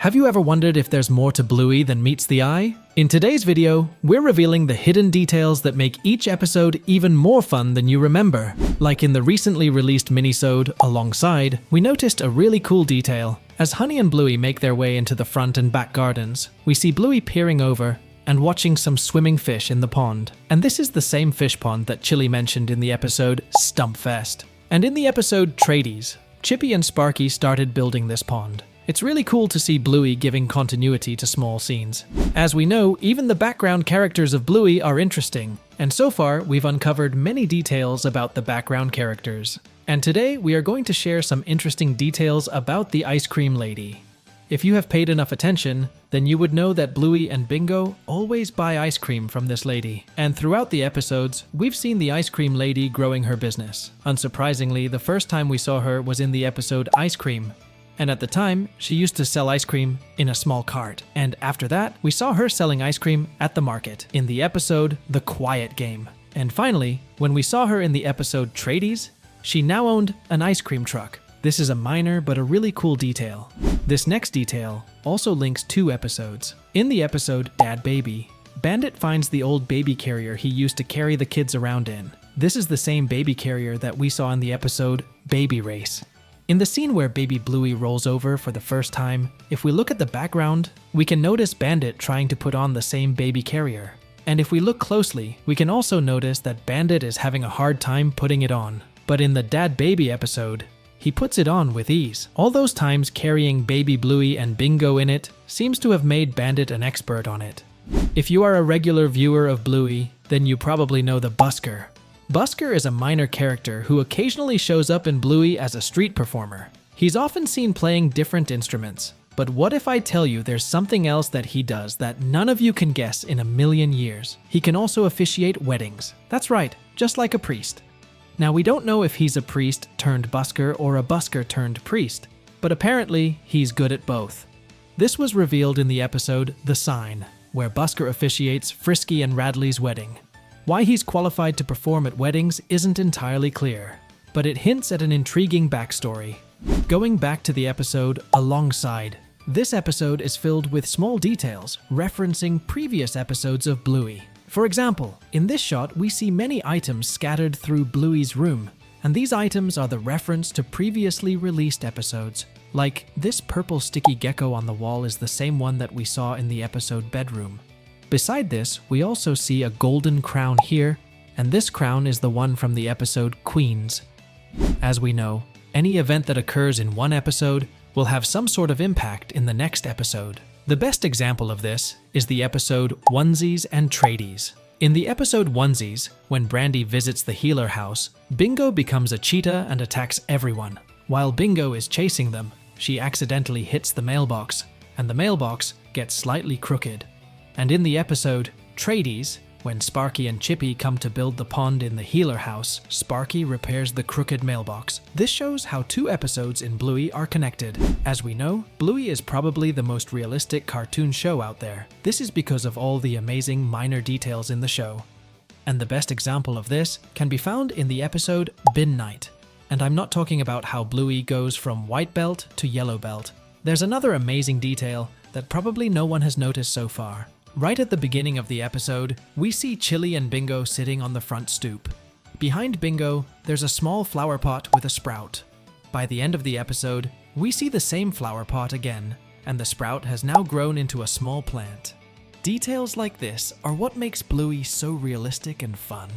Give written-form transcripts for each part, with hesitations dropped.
Have you ever wondered if there's more to Bluey than meets the eye? In today's video, we're revealing the hidden details that make each episode even more fun than you remember. Like in the recently released minisode, Alongside, we noticed a really cool detail. As Honey and Bluey make their way into the front and back gardens, we see Bluey peering over and watching some swimming fish in the pond. And this is the same fish pond that Chili mentioned in the episode Stumpfest. And in the episode Tradies, Chippy and Sparky started building this pond. It's really cool to see Bluey giving continuity to small scenes. As we know, even the background characters of Bluey are interesting, and so far we've uncovered many details about the background characters. And today we are going to share some interesting details about the ice cream lady. If you have paid enough attention, then you would know that Bluey and Bingo always buy ice cream from this lady. And throughout the episodes, we've seen the ice cream lady growing her business. Unsurprisingly, the first time we saw her was in the episode Ice Cream. And at the time, she used to sell ice cream in a small cart. And after that, we saw her selling ice cream at the market in the episode The Quiet Game. And finally, when we saw her in the episode Tradies, she now owned an ice cream truck. This is a minor but a really cool detail. This next detail also links two episodes. In the episode Dad Baby, Bandit finds the old baby carrier he used to carry the kids around in. This is the same baby carrier that we saw in the episode Baby Race. In the scene where baby Bluey rolls over for the first time, if we look at the background, we can notice Bandit trying to put on the same baby carrier. And if we look closely, we can also notice that Bandit is having a hard time putting it on. But in the Dad Baby episode, he puts it on with ease. All those times carrying baby Bluey and Bingo in it seems to have made Bandit an expert on it. If you are a regular viewer of Bluey, then you probably know the busker. Busker is a minor character who occasionally shows up in Bluey as a street performer. He's often seen playing different instruments. But what if I tell you there's something else that he does that none of you can guess in a million years? He can also officiate weddings. That's right, just like a priest. Now we don't know if he's a priest turned busker or a busker turned priest, but apparently he's good at both. This was revealed in the episode The Sign, where Busker officiates Frisky and Radley's wedding. Why he's qualified to perform at weddings isn't entirely clear, but it hints at an intriguing backstory. Going back to the episode Alongside, this episode is filled with small details referencing previous episodes of Bluey. For example, in this shot we see many items scattered through Bluey's room, and these items are the reference to previously released episodes. Like, this purple sticky gecko on the wall is the same one that we saw in the episode Bedroom. Beside this, we also see a golden crown here, and this crown is the one from the episode Queens. As we know, any event that occurs in one episode will have some sort of impact in the next episode. The best example of this is the episode Onesies and Tradies. In the episode Onesies, when Brandy visits the healer house, Bingo becomes a cheetah and attacks everyone. While Bingo is chasing them, she accidentally hits the mailbox, and the mailbox gets slightly crooked. And in the episode Tradies, when Sparky and Chippy come to build the pond in the healer house, Sparky repairs the crooked mailbox. This shows how two episodes in Bluey are connected. As we know, Bluey is probably the most realistic cartoon show out there. This is because of all the amazing minor details in the show. And the best example of this can be found in the episode Bin Night. And I'm not talking about how Bluey goes from white belt to yellow belt. There's another amazing detail that probably no one has noticed so far. Right at the beginning of the episode, we see Chili and Bingo sitting on the front stoop. Behind Bingo, there's a small flower pot with a sprout. By the end of the episode, we see the same flower pot again, and the sprout has now grown into a small plant. Details like this are what makes Bluey so realistic and fun.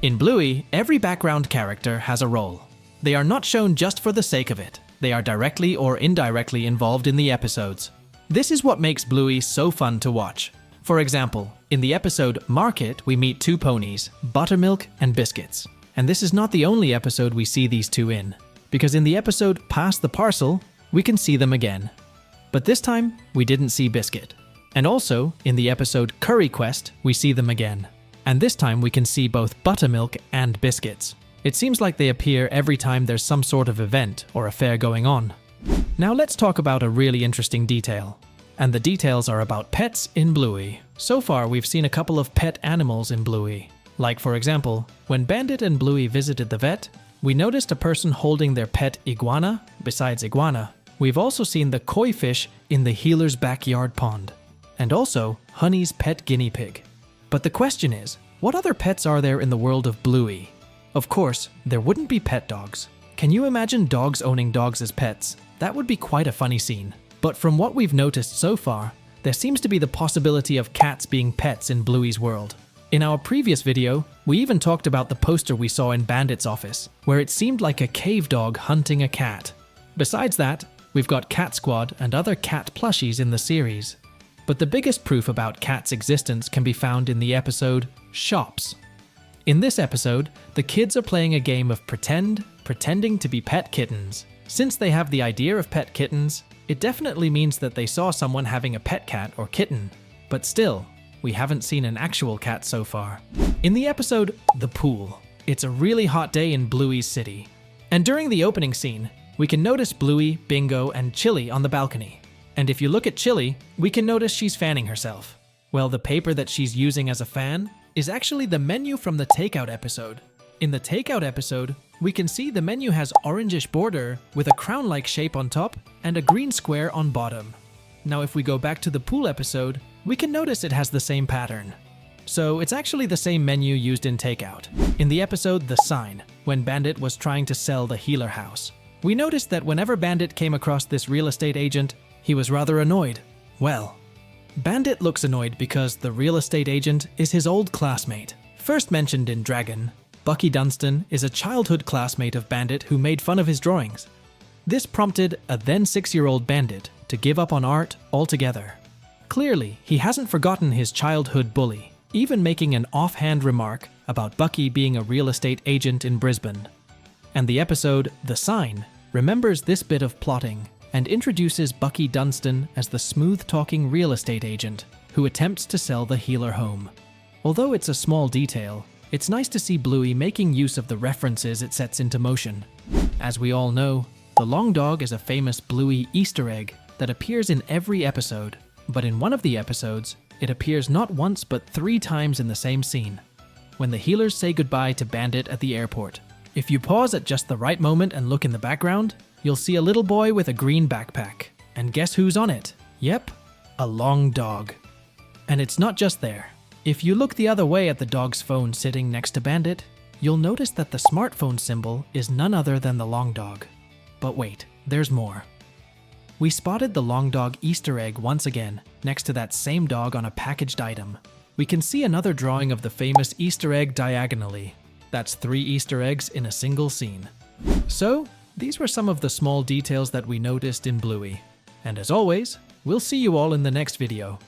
In Bluey, every background character has a role. They are not shown just for the sake of it. They are directly or indirectly involved in the episodes. This is what makes Bluey so fun to watch. For example, in the episode Market, we meet two ponies, Buttermilk and Biscuits. And this is not the only episode we see these two in, because in the episode Pass the Parcel, we can see them again. But this time, we didn't see Biscuit. And also, in the episode Curry Quest, we see them again. And this time we can see both Buttermilk and Biscuits. It seems like they appear every time there's some sort of event or affair going on. Now let's talk about a really interesting detail. And the details are about pets in Bluey. So far, we've seen a couple of pet animals in Bluey. Like, for example, when Bandit and Bluey visited the vet, we noticed a person holding their pet iguana besides Iguana. We've also seen the koi fish in the healer's backyard pond, and also Honey's pet guinea pig. But the question is, what other pets are there in the world of Bluey? Of course, there wouldn't be pet dogs. Can you imagine dogs owning dogs as pets? That would be quite a funny scene. But from what we've noticed so far, there seems to be the possibility of cats being pets in Bluey's world. In our previous video, we even talked about the poster we saw in Bandit's office, where it seemed like a cave dog hunting a cat. Besides that, we've got Cat Squad and other cat plushies in the series. But the biggest proof about Cat's existence can be found in the episode Shops. In this episode, the kids are playing a game of pretending to be pet kittens. Since they have the idea of pet kittens, it definitely means that they saw someone having a pet cat or kitten. But still, we haven't seen an actual cat so far. In the episode The Pool, it's a really hot day in Bluey's city. And during the opening scene, we can notice Bluey, Bingo, and Chili on the balcony. And if you look at Chili, we can notice she's fanning herself. Well, the paper that she's using as a fan is actually the menu from the Takeout episode. In the Takeout episode, we can see the menu has orangish border with a crown-like shape on top and a green square on bottom. Now if we go back to the Pool episode, we can notice it has the same pattern. So it's actually the same menu used in Takeout. In the episode The Sign, when Bandit was trying to sell the healer house, we noticed that whenever Bandit came across this real estate agent, he was rather annoyed. Well, Bandit looks annoyed because the real estate agent is his old classmate. First mentioned in Dragon, Bucky Dunstan is a childhood classmate of Bandit who made fun of his drawings. This prompted a then 6-year-old Bandit to give up on art altogether. Clearly, he hasn't forgotten his childhood bully, even making an offhand remark about Bucky being a real estate agent in Brisbane. And the episode The Sign remembers this bit of plotting and introduces Bucky Dunstan as the smooth-talking real estate agent who attempts to sell the healer home. Although it's a small detail, it's nice to see Bluey making use of the references it sets into motion. As we all know, the long dog is a famous Bluey Easter egg that appears in every episode, but in one of the episodes, it appears not once but 3 times in the same scene, when the healers say goodbye to Bandit at the airport. If you pause at just the right moment and look in the background, you'll see a little boy with a green backpack. And guess who's on it? Yep, a long dog. And it's not just there. If you look the other way at the dog's phone sitting next to Bandit, you'll notice that the smartphone symbol is none other than the long dog. But wait, there's more. We spotted the long dog Easter egg once again, next to that same dog on a packaged item. We can see another drawing of the famous Easter egg diagonally. That's 3 Easter eggs in a single scene. So, these were some of the small details that we noticed in Bluey. And as always, we'll see you all in the next video.